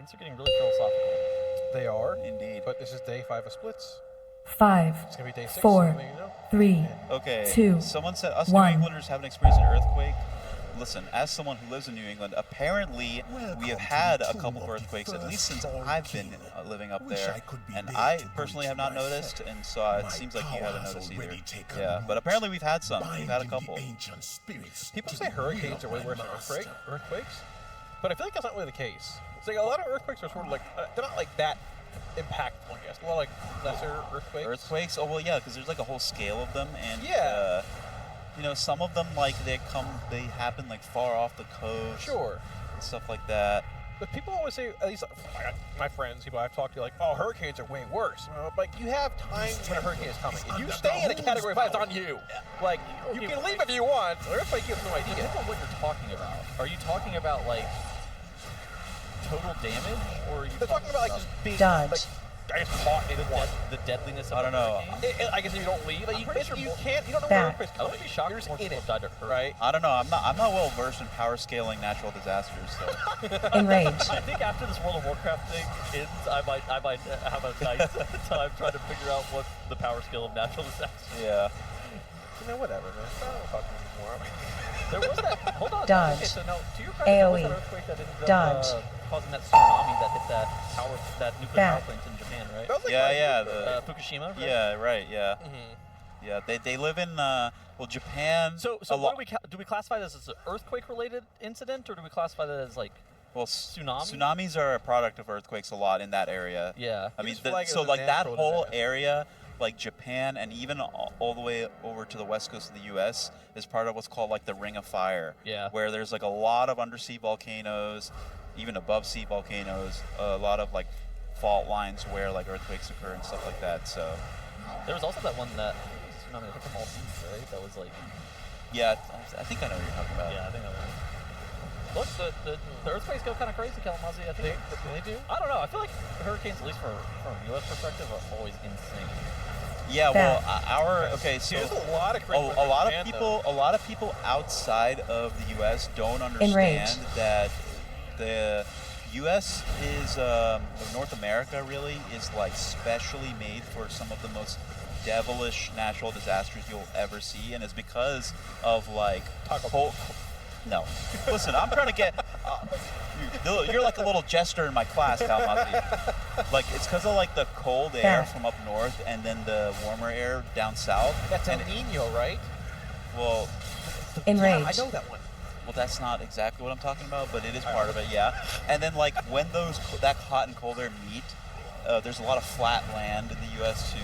Things are getting really philosophical. They are. Indeed. But this is day 5 of splits. 5, It's going to be day 6. 4, so you know. 3, Okay. 2, Someone said us 1. New Englanders haven't experienced an earthquake. Listen, as someone who lives in New England, apparently we have had a couple of earthquakes, at least since I've been living up there. And I personally have not noticed, and so it seems like you haven't noticed either. Yeah, but apparently we've had some. We've had a couple. People say hurricanes are way worse than earthquakes, but I feel like that's not really the case. It's like a lot of earthquakes are sort of like, they're not like that impactful, I guess. A lot like lesser earthquakes. Earthquakes? Oh, well, yeah, because there's like a whole scale of them, and yeah. you know, some of them like they happen like far off the coast. Sure. And stuff like that. But people always say, at least my friends, people I've talked to, like, oh, hurricanes are way worse. Like, you have time when a hurricane is coming. If you stay in a category 5, it's on you. Like, you can leave if you want. An earthquake, you have no idea. Depends on what you're talking about. Are you talking about like total damage, or are you They're talking about like just being Dodge. like, I guess caught in one. the deadliness of I don't know. I guess if you don't leave, like, you don't know Back. where the earthquake's I coming. wouldn't be shocked You're if more just in people it, died of right? I don't know. I'm not well versed in power scaling natural disasters. So Enraged. I think after this World of Warcraft thing ends, I might have a nice time trying to figure out what the power scale of natural disasters. yeah. You know, whatever, man. I don't talk anymore. There was that. Hold on. Dodge. Okay, so now, to your credit, there was AOE. that earthquake that ended Dodge. up causing that tsunami that hit that nuclear power Back. plant in Japan, right? That was like Yeah, yeah. Fukushima. Right? Yeah, right. Yeah. Mm-hmm. Yeah. They live in well, Japan. So a what lo- do we classify this as an earthquake-related incident, or do we classify that as like well, tsunami? Tsunamis are a product of earthquakes a lot in that area. Yeah. I mean, just flag it so as a like that natural whole disaster. area, like Japan and even all the way over to the west coast of the U.S. is part of what's called like the Ring of Fire. Yeah. Where there's like a lot of undersea volcanoes, even above sea volcanoes, a lot of like fault lines where like earthquakes occur and stuff like that. So There was also that one that tsunami that hit the Maldives, right? That was like, yeah, I think I know what you're talking about. yeah, I think that was. Look, the earthquakes go kind of crazy, Kalamazoo. I think They do? I don't know. I feel like hurricanes, at least from a U.S. perspective, are always insane. Yeah, well, okay, so There's a lot of a crazy lot of Japan, people, though. a lot of people outside of the U.S. don't understand Enraged. that the U.S. is North America really is like specially made for some of the most devilish natural disasters you'll ever see, and it's because of like No, listen, I'm trying to get. You're like a little jester in my class, Kalamazoo. Like it's because of like the cold air from up north and then the warmer air down south. That's El Nino, right? Well, Enraged. I know that one. well, that's not exactly what I'm talking about, but it is part of it, yeah. And then like when that hot and cold air meet, there's a lot of flat land in the U.S. too.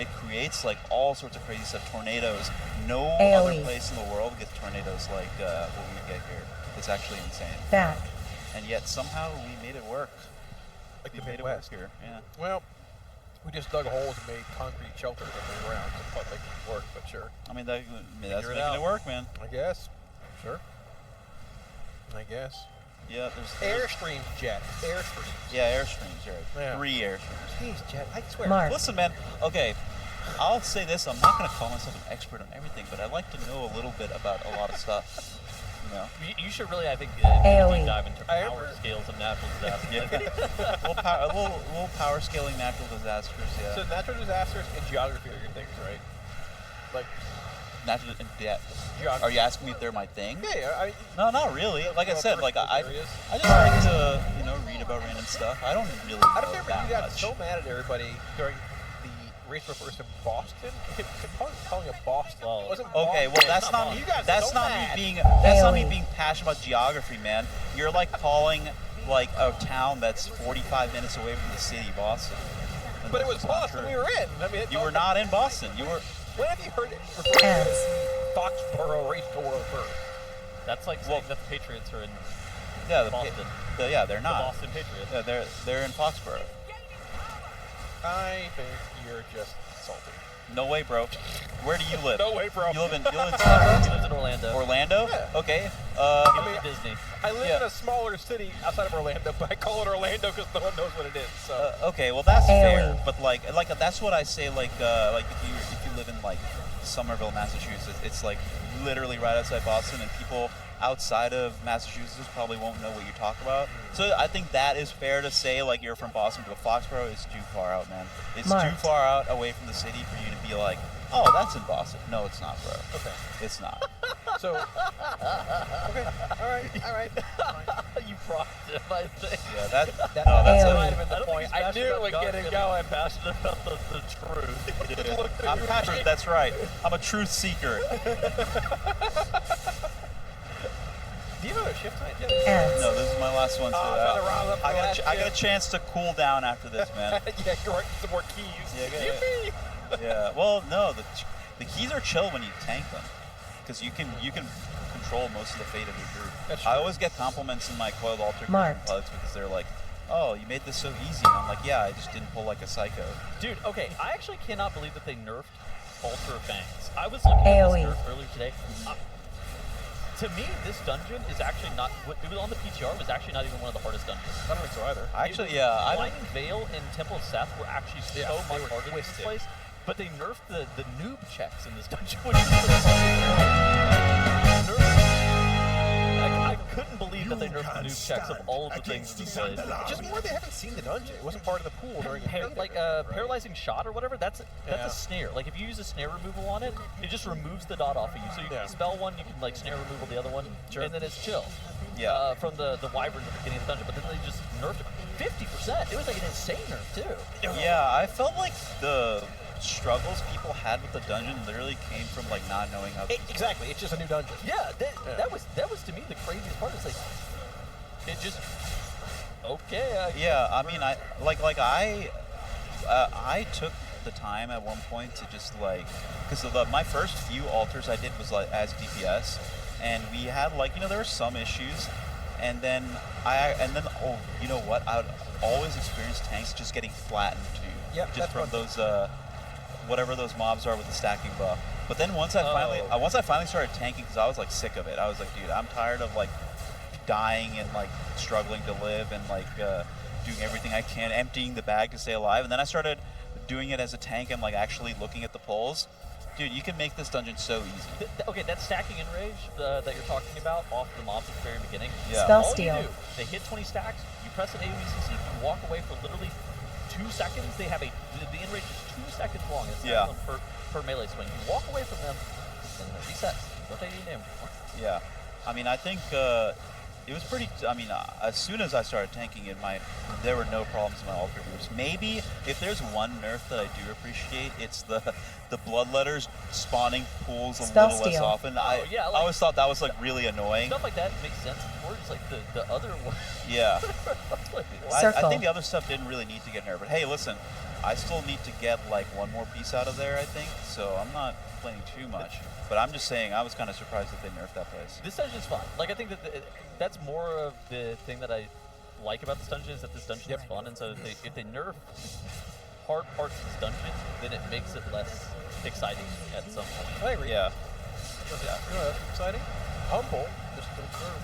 It creates like all sorts of crazy stuff. Tornadoes. No other AOE. place in the world gets tornadoes like what we get here. It's actually insane. Back. And yet somehow we made it work. Like We the made it work Midwest. here. Yeah. Well, we just dug holes and made concrete shelters up the ground. So thought they could work, but sure. I mean that's Figure it making out. it work, man. I guess. Sure. I guess. Yeah. There's Airstreams, Jet. Airstreams. Yeah, airstreams. Right. Yeah. 3 airstreams. Jeez, Jet. I swear. Mark. Listen, man. Okay. I'll say this. I'm not going to call myself an expert on everything, but I like to know a little bit about a lot of stuff. You know. You should really, I think, AOE. deep dive into I power ever- scales of natural disasters. Yeah. little power scaling natural disasters. Yeah. So natural disasters and geography are your things, right? Like, Natural. Yeah. geography. Are you asking me if they're my thing? Yeah, No, not really. Like I Well, said, like I areas. just like to read about random stuff. I don't really I know remember that you got much. so mad at everybody during the race for first in Boston. You kept calling it Boston. Well, It wasn't Okay, well Boston. that's not You guys that's so not mad. me AOE. being passionate about geography, man. You're like calling like a town that's 45 minutes away from the city, Boston. And But it was that's not Boston true. we were in. I mean, You were not in Boston. You were. When have you heard it referred to Ants. as the Foxborough race to World First? That's like saying that the Patriots are in Yeah, Boston. yeah, they're the not. Boston Patriots. Yeah, they're in Foxborough. I think you're just salty. No way, bro. Where do you live? No way, bro. You live in He lives in Orlando. Orlando? Yeah. Okay. He lives in Disney. I live Yeah. in a smaller city outside of Orlando, but I call it Orlando because no one knows what it is. So Okay, well that's AOE. fair, but like that's what I say. Like if you live in like Somerville, Massachusetts, it's like literally right outside Boston, and people outside of Massachusetts probably won't know what you talk about. So I think that is fair to say, like, you're from Boston, but Foxborough is too far out, man. It's too Marked. far out away from the city for you to be like, oh, that's in Boston. No, it's not, bro. Okay. It's not. So, okay, all right. You propped him, I think. Yeah, that That that's AOE. might have been I the don't think point. he's I passionate knew it about would get God, it going. I'm passionate about the truth. I'm passionate. That's right. I'm a truth seeker. Do you have a shift tonight? Ants. No, this is my last one. So another round up for I the got last I got a shift. chance to cool down after this, man. Yeah, correct. Some more keys. Yeah, Yippee! Yeah. Well, no, the keys are chill when you tank them, because you can control most of the fate of your group. That's I true. always get compliments in my coiled altar Marked. plugs because they're like, "Oh, you made this so easy," and I'm like, "Yeah, I just didn't pull like a psycho." Dude, okay, I actually cannot believe that they nerfed Altar of Fangs. I was looking at AOE. this nerf earlier today. To me, this dungeon is actually not. It was on the PTR. Was actually not even one of the hardest dungeons. I don't think so either. Actually, yeah, I don't. Blinding Veil and Temple of Seth were actually Yeah, so they much were harder than this twisted. place. But they nerfed the noob checks in this dungeon, which is I couldn't believe that they nerfed the noob checks of all of the things in this place. Just more they haven't seen the dungeon. It wasn't part of the pool during the beta, Like right? paralyzing shot or whatever. That's Yeah. a snare. Like if you use a snare removal on it, it just removes the dot off of you. So you Yeah. can spell one, you can like snare removal the other one, Sure. and then it's chill. Yeah. From the wyverns at the beginning of the dungeon, but then they just nerfed it 50%. It was like an insane nerf too. Yeah, I felt like the struggles people had with the dungeon literally came from like not knowing how. Exactly. It's just a new dungeon. Yeah, that was to me the craziest part. It's like it just okay. Yeah, I mean, I took the time at one point to just like, because my first few altars I did was like as DPS, and we had like, you know, there were some issues, and then oh, you know what, I would always experience tanks just getting flattened too. Yep, just that's from what- those whatever those mobs are with the stacking buff. But then once I finally started tanking, because I was like sick of it. I was like, dude, I'm tired of like dying and like struggling to live and like doing everything I can, emptying the bag to stay alive. And then I started doing it as a tank and like actually looking at the pulls. Dude, you can make this dungeon so easy. Okay, that stacking enrage that you're talking about off the mobs at the very beginning. Yeah. Spell All steal. you do, they hit 20 stacks, you press an AoE CC, you walk away for literally 2 seconds. They have the enrage is 2 seconds long. It's Yeah. per melee swing. You walk away from them, and it resets. What they need damage for. Yeah. I mean, I think it was pretty. I mean, as soon as I started tanking it, there were no problems in my altar groups. Maybe if there's one nerf that I do appreciate, it's the bloodletters spawning pools a Spell little less steal. often. Oh, yeah, I like- always thought that was like really annoying. Stuff like that makes sense. More just like the other one. Yeah. Like, I Circle. think the other stuff didn't really need to get nerfed. But hey, listen, I still need to get like one more piece out of there, I think. So I'm not complaining too much. But I'm just saying, I was kind of surprised that they nerfed that place. This dungeon's fun. Like I think that that's more of the thing that I like about this dungeon is that this dungeon is fun, and so if they nerf hard parts of this dungeon, then it makes it less exciting at some point. I agree. Yeah. You know that's exciting? Humble just confirmed.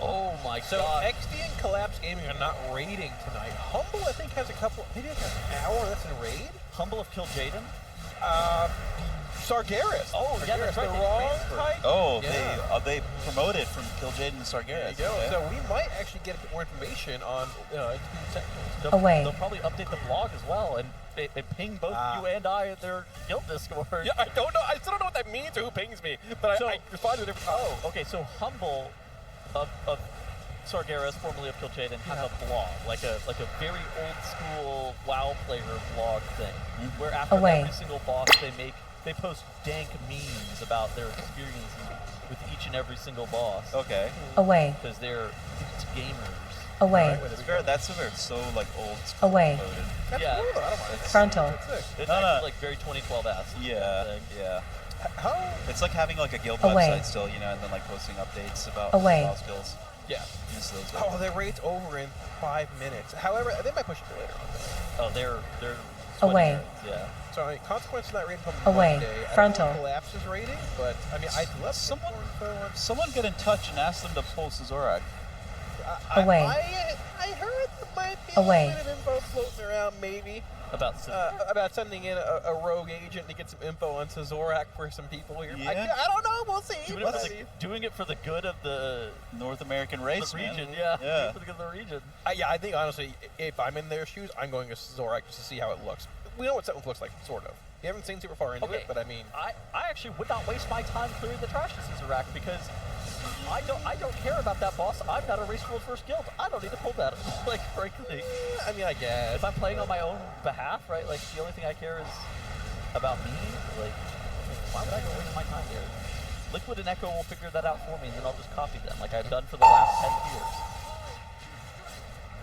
Oh my So god! XD and Collapse Gaming are not raiding tonight. Humble, I think, has a couple, maybe like an hour that's in raid. Humble of Kill Jaden. Sargeras. Oh, yeah, that's right, The they wrong transferred. type. Oh, Yeah. they promoted from Kil'jaeden to There Sargeras. you go. Okay. So we might actually get a bit more information on Team Sentinels. They'll probably update the blog as well and ping both you and I at their guild Discord. Yeah, I don't know. I still don't know what that means or who pings me, but So- I responded to different. Oh, okay. So Humble of Sargeras, formerly of Kill Jaden, has a blog, like a very old school WoW player blog thing, where after Away. every single boss they post dank memes about their experiences with each and every single boss, Okay. Away. because they're gamers. Away. That's so like old school. Away. coded. That's Yeah. cool, though. I don't mind. Frontal. That's sick. It's No, no. actually like very 2012-esque. Yeah, thing. yeah. How? It's like having like a guild Away. website still, you know, and then like posting updates about Away. WoW skills. Yeah. Miss those days. Oh, the raid's over in 5 minutes. However, they might push it to later on. Oh, they're Away. sweaty nerds, yeah. So, I mean, Consequence not raiding until Away. Monday. Frontal. I don't know if Collapse is raiding, but I mean, I'd love Someone- some more info on. Someone get in touch and ask them to pull Zorak. Away. I heard there might be Away. a little bit of info floating around. maybe. About Sending in a rogue agent to get some info on Zorak for some people here. Yeah. I don't know. We'll see. doing it for the good of the North American race, the region. man. Yeah. For the good of the region. I think honestly, if I'm in their shoes, I'm going to Zorak just to see how it looks. We know what Seventh looks like, sort of. We haven't seen super far into it, but I mean, I actually would not waste my time clearing the trash to Zorak because I don't care about that boss. I'm not a race world first guild. I don't need to pull that. Like, frankly. I mean, I guess. If I'm playing on my own behalf, right? Like, the only thing I care is about me. Like, why would I go waste my time there? Liquid and Echo will figure that out for me, and then I'll just copy them, like I've done for the last 10 years.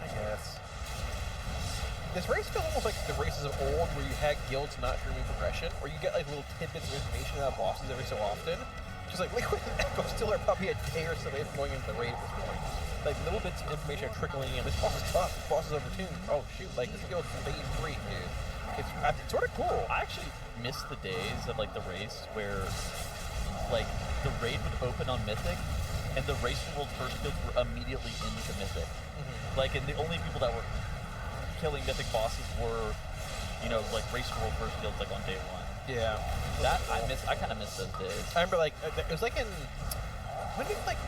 I guess. This race feels almost like the races of old where you had guilds not streaming progression, or you get like little tidbits of information about bosses every so often. Just like Liquid and Echo still are probably a day or so away from going into the raid at this point. Like little bits of information are trickling in. This boss is tough. This boss is overtuned. Oh shoot, like this guild's phase 3, dude. It's sort of cool. I actually miss the days of like the race where like the raid would open on Mythic and the race world first guilds were immediately into Mythic. Like, and the only people that were killing Mythic bosses were, you know, like race world first guilds like on day one. Yeah. That I kind of miss those days. I remember like it was like in when did like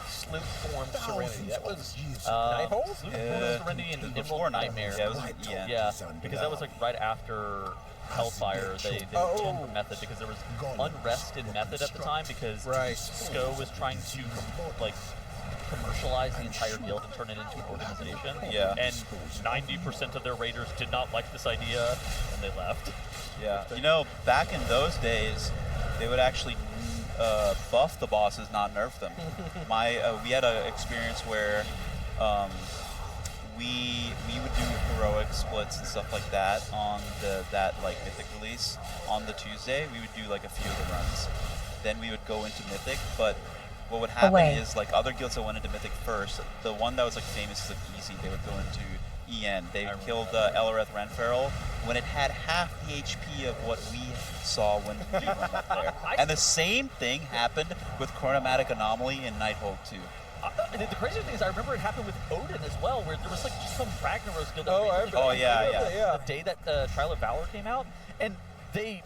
Sloop formed Serenity? That was Nighthold? Sloop formed Serenity and Emerald Nightmare. Yeah, it was, yeah, because that was like right after Hellfire. They changed Method because there was unrest in Method at the time because SCO was trying to like commercialize the entire guild and turn it into an organization. Yeah. And 90% of their raiders did not like this idea and they left. Yeah. You know, back in those days, they would actually buff the bosses, not nerf them. We had an experience where we would do heroic splits and stuff like that on that like Mythic release on the Tuesday. We would do like a few of the runs. Then we would go into Mythic, but what would happen is like other guilds that went into Mythic first, the one that was like famous is like easy, they would go into EN. They killed Eloreth Renferal when it had half the HP of what we saw when we went up there. And the same thing happened with Chronomatic Anomaly in Nighthold 2. The crazy thing is I remember it happened with Odin as well, where there was like just some Ragnaros guild. Yeah. The day that Trial of Valor came out, and they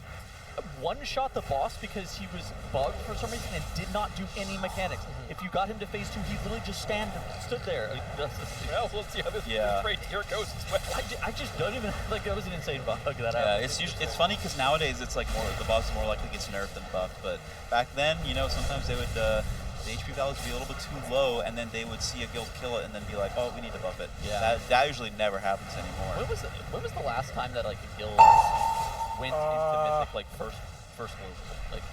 one-shot the boss because he was bugged for some reason and did not do any mechanics. If you got him to phase 2, he literally just stood there. Well, let's see how this raid here goes as well. I just don't even, like, that was an insane bug that happened. It's funny because nowadays it's like more, the boss is more likely gets nerfed than buffed, but back then, you know, sometimes they would, the HP values would be a little bit too low, and then they would see a guild kill it and then be like, oh, we need to buff it. Yeah. That usually never happens anymore. When was the last time that like a guild went into Mythic like first loop? Like,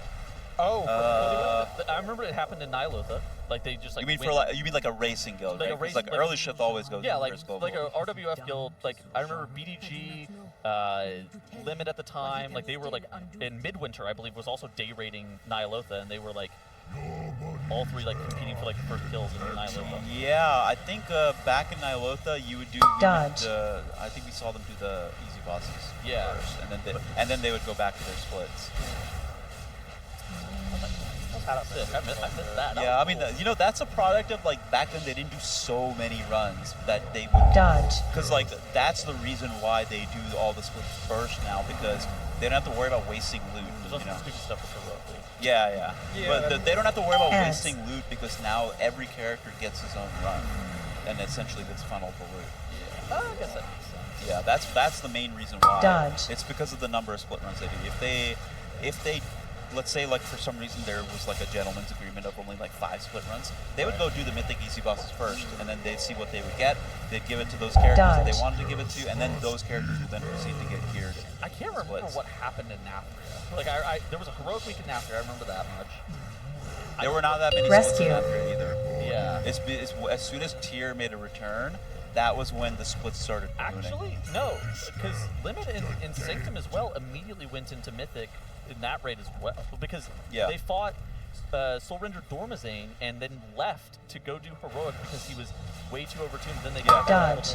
I remember it happened in Nihilotha. Like they just like. You mean like a racing guild, like right? A racing, like early shift always goes. Yeah, first global. like a RWF guild. Like I remember BDG, Limit at the time. Like they were like in Midwinter, I believe, was also day raiding Nihilotha, and they were like all three like competing for like the first kills in Nihilotha. Yeah, I think back in Nihilotha you would do dodge. I think we saw them do the easy bosses first, and then they would go back to their splits. I missed that. Yeah, I mean, you know, that's a product of like back then they didn't do so many runs that they would dodge. Because like that's the reason why they do all the splits first now, because they don't have to worry about wasting loot. There's also stupid stuff with heroic. Yeah. But they don't have to worry about wasting loot because now every character gets his own run, and essentially gets funneled to loot. Yeah, I guess that makes sense. Yeah, that's the main reason why. Dodge. It's because of the number of split runs they do. If they let's say like for some reason there was like a gentleman's agreement of only like 5 split runs, they would go do the Mythic easy bosses first, and then they'd see what they would get. They'd give it to those characters that they wanted to give it to, and then those characters would then proceed to get geared. I can't remember what happened in Nafria. Like there was a heroic week in Nafria. I remember that much. There were not that many splits in Nafria either. Yeah. It's as soon as Tyr made a return, that was when the splits started ballooning. Actually, no, because Limit and Sanctum as well immediately went into Mythic in that raid as well, because they fought Soul Render Dormazane and then left to go do heroic because he was way too overtuned. Then they got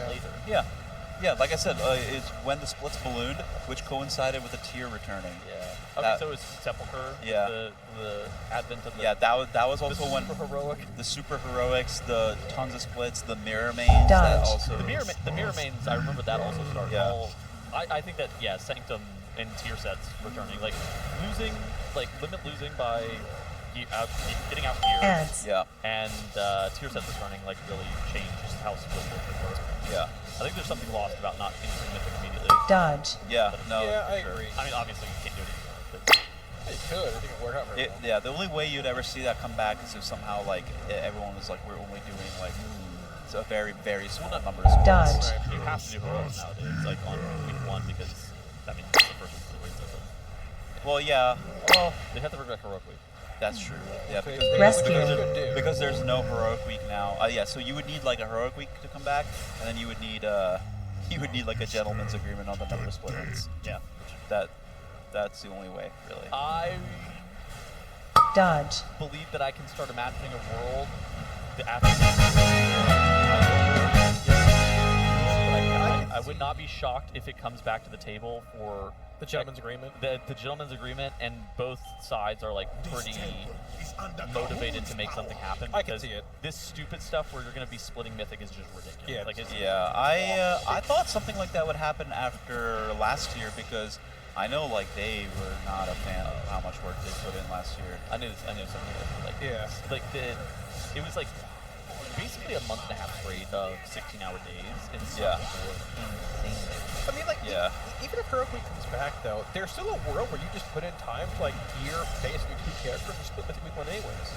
later. Yeah. Yeah, like I said, it's when the splits ballooned, which coincided with the tier returning. Yeah. Okay, That- so it's Sepulchre. Yeah. The advent of the. Yeah, that was also when super heroic. the super heroics, the tons of splits, the mirror mains. That Dodge. also The mirror mains. I remember that also started. Yeah. I think that Sanctum and tier sets returning, like limit losing by getting out here. Ads. Yeah, And tier sets returning like really changed how split it works. yeah, I think there's something lost about not entering Mythic immediately. Dodge. yeah. No, Yeah, for I sure. agree. I mean, obviously you can't do anything. But It could. I think it worked out very well. Yeah, the only way you'd ever see that come back is if somehow like everyone was like, we're only doing like a very, very small number of splits. Dodge. you have to do heroics nowadays, like on week 1, because I mean it's the first week of the raid system. Well, yeah, Well, they have to bring back heroic week. that's true. Yeah, Okay, because Rescue. because there's no heroic week now. Yeah, so you would need like a heroic week to come back, and then you would need like a gentleman's agreement on the number of splits. Yeah. That's the only way, really. I Dodge. believe that I can start imagining a world that I would not be shocked if it comes back to the table for The gentleman's agreement. the gentleman's agreement, and both sides are like pretty motivated to make something happen. I can because see it. This stupid stuff where you're going to be splitting Mythic is just ridiculous. Yeah, like it's, Yeah, I thought something like that would happen after last year because I know like they were not a fan of how much work they put in last year. I knew something like Yeah. like it was like basically a month and a half straight of 16-hour days and Yeah. insane. I mean, like, Yeah. even if Heroic Week comes back, though, there's still a world where you just put in time to, like, gear basically 2 characters and split Mythic Week 1 anyways.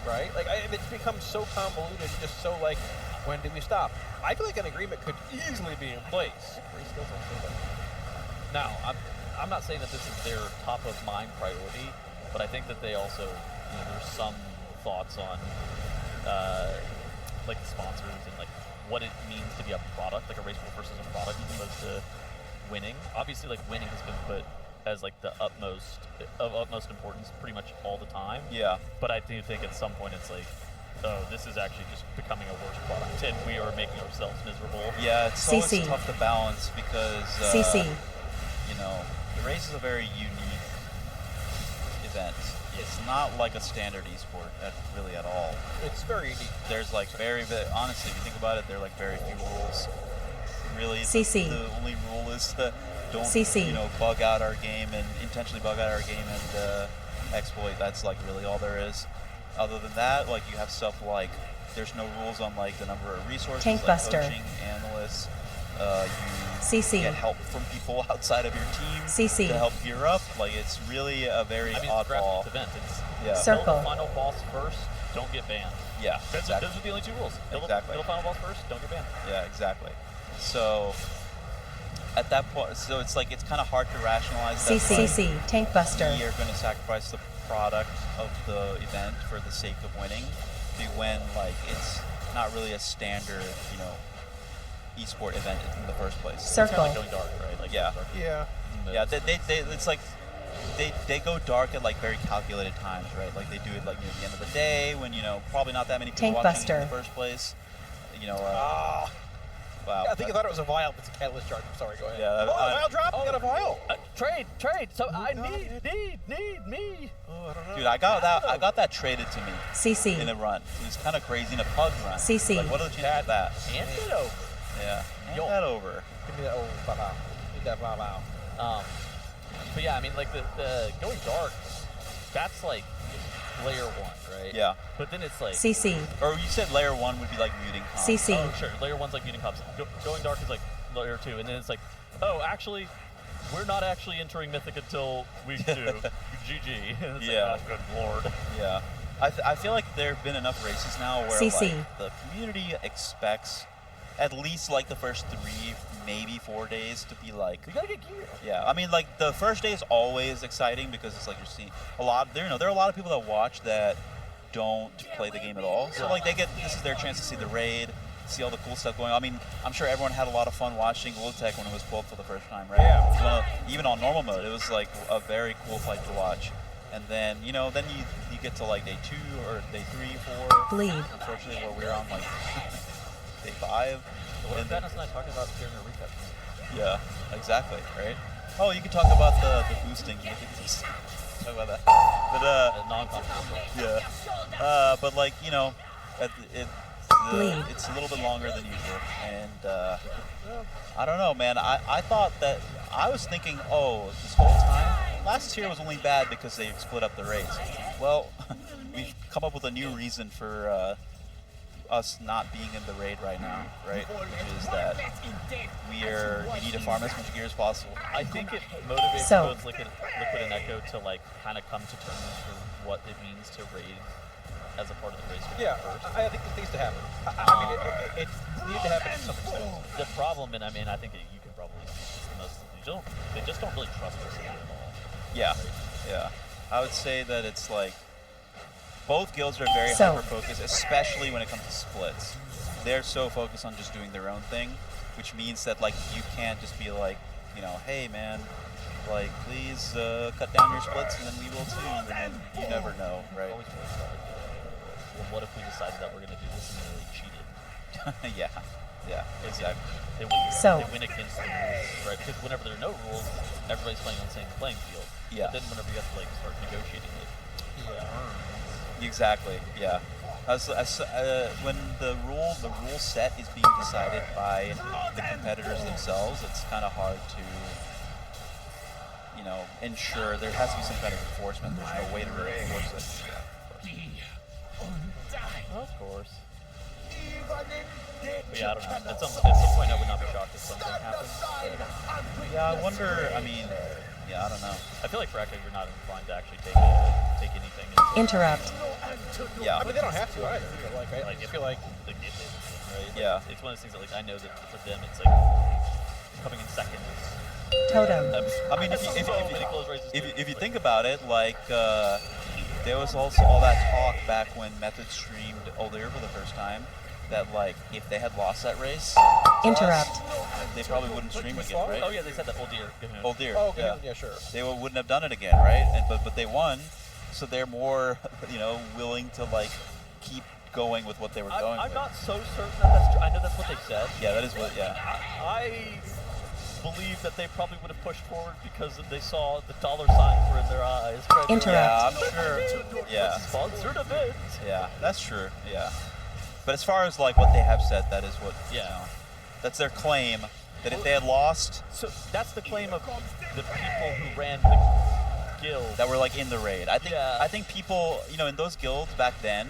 Right? Like, it's become so convoluted and just so, like, when do we stop? I feel like an agreement could easily be in place. Now, I'm not saying that this is their top of mind priority, but I think that they also, there's some thoughts on like the sponsors and like what it means to be a product, like a race versus a product, as opposed to winning. Obviously, like winning has been put as like the utmost importance pretty much all the time. Yeah. But I do think at some point it's like, oh, this is actually just becoming a worse product, and we are making ourselves miserable. Yeah, it's always CC. tough to balance because CC. The race is a very unique event. It's not like a standard esport really at all. It's very unique. There's like honestly, if you think about it, there are like very few rules. Really, CC. the only rule is to don't CC. bug out our game and intentionally bug out our game and exploit. That's like really all there is. Other than that, like you have stuff like there's no rules on like the number of resources, Tank like Buster. coaching, analysts. CC. You get help from people outside of your team CC. to help gear up. Like it's really a very I mean, it's a oddball. grassroots event. It's Yeah. Circle. kill the final boss first, don't get banned. Yeah, exactly. Those are the only 2 rules. Kill Exactly. the final boss first, don't get banned. Yeah, exactly. So at that point, so it's like it's kind of hard to rationalize that CC. Tank Buster. we are going to sacrifice the product of the event for the sake of winning, when like it's not really a standard, esport event in the first place. It's kind of Circle. like going dark, right? Like Yeah. Dark. Yeah. Yeah, they it's like they go dark at like very calculated times, right? Like they do it like near the end of the day when probably not that many people Tank watching Buster. in the first place. Wow. I think I thought it was a vial, but it's a catalyst charge. I'm sorry, go ahead. Yeah, vial drop? You got a vial. Trade. So I got need it. me. Oh, I don't know. Dude, I got that traded to me CC. in a run. It was kind of crazy in a pug run. CC. Like, what are the chances of that? And it over. Yeah. Hand Yo. that over. Give me that old wow. Need that wow. But yeah, I mean, like the going dark, that's like layer 1, right? Yeah. But then it's like CC. Or you said layer 1 would be like muting comp. CC. oh sure, layer 1's like muting comps. Going dark is like layer 2, and then it's like, oh, actually, we're not actually entering Mythic until week 2. GG. And it's Yeah. like, oh, good lord. Yeah. I feel like there have been enough races now where CC. like the community expects at least like the first 3, maybe 4 days to be like. You gotta get gear. Yeah, I mean, like the first day is always exciting because it's like you're seeing a lot. There are a lot of people that watch that don't play the game at all. So like this is their chance to see the raid, see all the cool stuff going on. I mean, I'm sure everyone had a lot of fun watching Tech when it was pulled for the first time, right? Yeah. Even on normal mode, it was like a very cool fight to watch. And then then you get to like day 2 or day 3, 4. Bleed. Unfortunately, where we're on like day 5. What and if Dennis and I talking about during a recap? Yeah, exactly, right? Oh, you can talk about the boosting. You can just talk about that. But Non-controversial. yeah. But like, you know, Bleed. it's a little bit longer than usual, and I don't know, man. I thought that I was thinking, oh, this whole time last tier was only bad because they split up the raids. Well, we've come up with a new reason for us not being in the raid right now, right? Which is that we need to farm as much gear as possible. I think it motivates So- both Liquid and Echo to like kind of come to terms for what it means to raid as a part of the race. Yeah, first. I think this needs to happen. I mean, it needs to happen to some extent. The problem, and I mean, I think you can probably speak to most of them. They just don't really trust us at all. Yeah, yeah. I would say that it's like both guilds are very So- hyper-focused, especially when it comes to splits. They're so focused on just doing their own thing, which means that like you can't just be like, you know, hey man, like please cut down your splits and then we will too. And then you never know, right? Always worries about it. Well, what if we decided that we're going to do this and then they cheated? Yeah, yeah, exactly. They So- win against the rules, right? Because whenever there are no rules, everybody's playing on the same playing field. Yeah. But then whenever you have to like start negotiating it, Exactly. Yeah. When the rule set is being decided by the competitors themselves, it's kind of hard to, you know, ensure there has to be some kind of enforcement. There's no way to really enforce it. of course. But yeah, I don't know. At some point, I would not be shocked if something happens. Yeah, I wonder. I mean, yeah, I don't know. I feel like for Echo, you're not inclined to actually take anything. Interrupt. Yeah. I mean, they don't have to either. Like, I Like, feel like Like, right? Yeah. It's one of those things that, like, I know that for them, it's like coming in second is. Totem. I mean, So many close races too. if you think about it, like there was also all that talk back when Mythic streamed Oldir for the first time, that like if they had lost that race, Interrupt. they probably wouldn't stream again, right? Oh yeah, they said that. Oh dear. Oldir. oh, okay, yeah, sure. They wouldn't have done it again, right? And but they won, so they're more, you know, willing to like keep going with what they were going I'm with. not so certain that that's true. I know that's what they said. Yeah, that is what. Yeah. I believe that they probably would have pushed forward because they saw the dollar signs were in their eyes. Right? Interrupt. Yeah, I'm sure. Yeah. Sponsored event. Yeah, that's true. Yeah. But as far as like what they have said, that is what. Yeah. You know, that's their claim. That if they had lost, So that's the claim of the people who ran the guild. that were like in the raid. I think. Yeah. I think people, you know, in those guilds back then,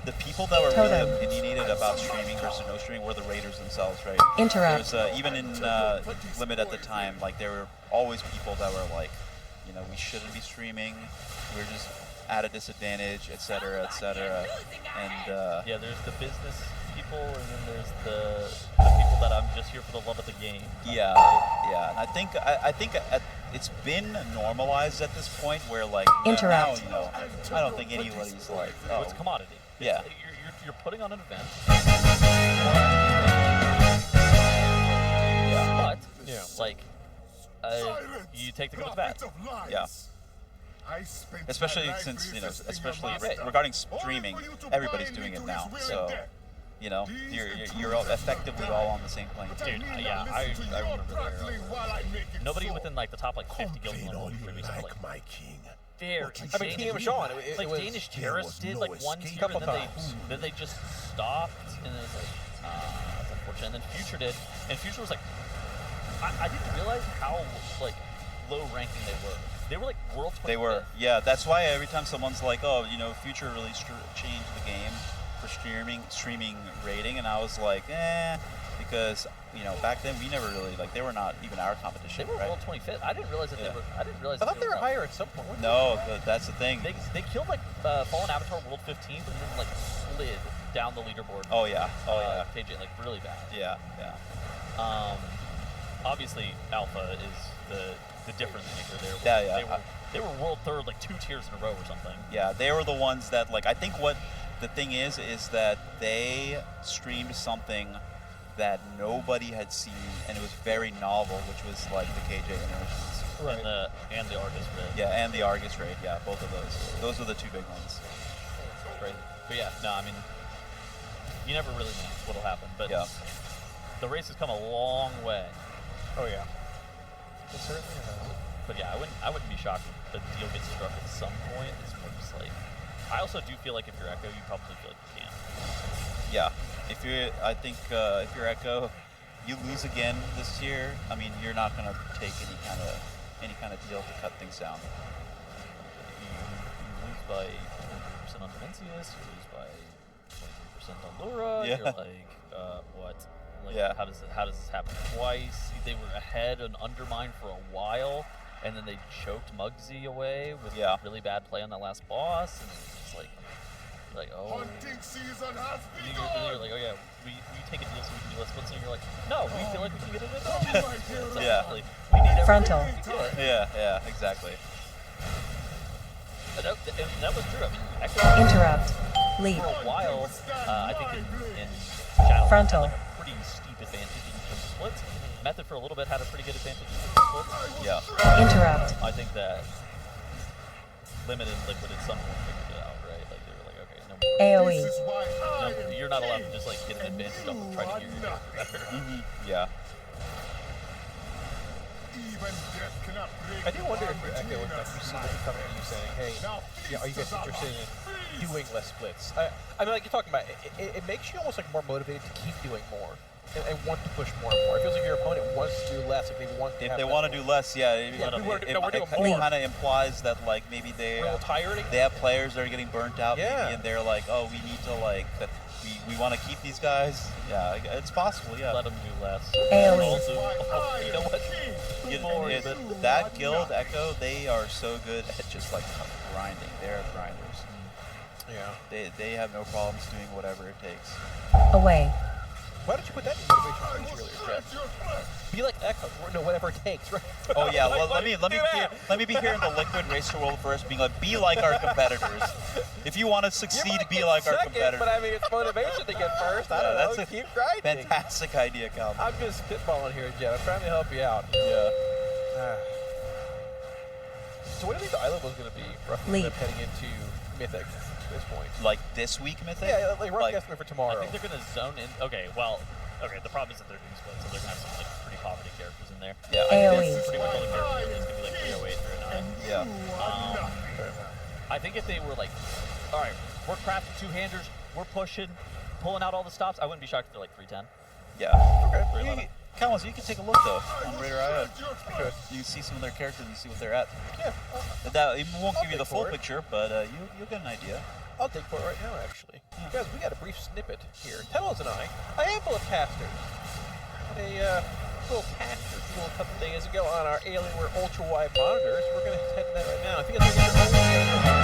the people that were Totem. really opinionated about streaming versus no streaming were the raiders themselves, right? Interrupt. There's even in Limit at the time, like there were always people that were like, you know, we shouldn't be streaming. We're just at a disadvantage, etc., etc. And Yeah, there's the business people, and then there's the people that I'm just here for the love of the game. yeah, yeah. And I think it's been normalized at this point where like Interrupt. now, you know, I don't think anybody's like, oh, It's a commodity. Yeah. You're putting on an event. yeah, But like, you take the good with the bad. yeah. Especially since, you know, especially regarding streaming, everybody's doing it now. So, you know, you're all effectively all on the same plane. Dude, yeah, I remember there. Nobody within like the top like 50 guilds in London was like my king. fair. I mean, King of Sean, it Like was Danish terrorists did like one tier, Couple and then times. they just stopped, and then it's like that's unfortunate. And then Future did, and Future was like, I didn't realize how like low ranking they were. They were like world 25th. They were, yeah. That's why every time someone's like, "Oh, you know, Future really changed the game for streaming rating," and I was like, because you know back then we never really like they were not even our competition, They were right? world 25th. I didn't realize that Yeah. they were. I didn't realize. I that thought they were top. higher at some point. No, that's the thing. They killed like Fallen Avatar world 15th, and then like slid down the leaderboard. Oh yeah, oh yeah, KJ like really bad. yeah, yeah. Obviously Alpha is the difference maker there. Yeah, yeah. They were world third like 2 tiers in a row or something. Yeah, they were the ones that like I think what the thing is that they streamed something that nobody had seen and it was very novel, which was like the KJ animations. Right. And the Argus Red. Yeah, and the Argus raid. Yeah, both of those. Those were the two big ones. Crazy. But yeah, no, I mean, you never really know. what'll happen. But Yeah. the race has come a long way. Oh yeah. It certainly has. But yeah, I wouldn't be shocked if the deal gets struck at some point. It's more just like, I also do feel like if you're Echo, you probably feel like you can. Yeah. I think if you're Echo, you lose again this year. I mean, you're not gonna take any kind of deal to cut things down. You lose by 20% on Dimensius, you lose by 23% on Lura. Yeah. You're like, what? Like, Yeah. How does this happen twice? They were ahead and undermined for a while, and then they choked Muggsy away with really bad play on that last boss, and it's just like, oh. Hunting season has And you're like, oh yeah, we take a deal so we can do less splits, and you're like, no, we feel like we can get it at all. Yeah. We need everything Frontal. we can get. Yeah, exactly. And that was true. I mean, actually, Interrupt. Leap. for a while, I think in Shadow Frontal. had like a pretty steep advantage in terms of splits. Method for a little bit had a pretty good advantage in terms of splits. Yeah. Interrupt. I think that Limited and Liquid at some point figured it out, right? Like they were like, okay, no, AoE. you're not allowed to just like get an advantage off of trying to hear your character better. Yeah. I do wonder if you're Echo, if you see them coming to you saying, hey, yeah, are you guys interested in doing less splits? I mean, like you're talking about, it makes you almost like more motivated to keep doing more and want to push more and more. It feels like your opponent wants to do less if they want to. If they want to do less, yeah, it we're doing more. kind of implies that like maybe they have players that are getting burnt out, maybe, and they're like, oh, we need to like we want to keep these guys. Yeah, it's possible. Yeah. Let them do less. AoE. Also, you know what? That guild Echo, they are so good at just like grinding. They're grinders. Yeah. They have no problems doing whatever it takes. Away. Why don't you put that in motivation speech earlier, Jeff? Be like Echo, no, whatever it takes, right? Oh yeah, let me be here in the Liquid Racer world first, being like, be like our competitors. If you want to succeed, be like our competitors. But I mean, it's motivation to get first. I don't know. That's a keep grinding. fantastic idea, Cal. I'm just spitballing here, Jeff. I'm trying to help you out. Yeah. So what do you think the island was going to be roughly Leap. heading into Mythic at this point? Like this week, Mythic? Yeah, like rough estimate for tomorrow. I think they're gonna zone in. Okay, the problem is that they're doing splits, so they're gonna have some like pretty poverty characters in there. Yeah. AoE. Pretty much all the characters is gonna be like 308, 309. Yeah. I think if they were like, all right, we're crafting two-handers, we're pulling out all the stops, I wouldn't be shocked if they're like 310. Yeah. Okay. Cal, so you can take a look though on Raider.io. Because you can see some of their characters and see what they're at. Yeah. That it won't give you the take full for it. picture, but you'll get an idea. I'll dig for it right now, actually. Guys, we got a brief snippet here. Tellers and I, a handful of casters, had a little caster tool a couple days ago on our Alienware ultra-wide monitors. We're going to head to that right now. If you guys want to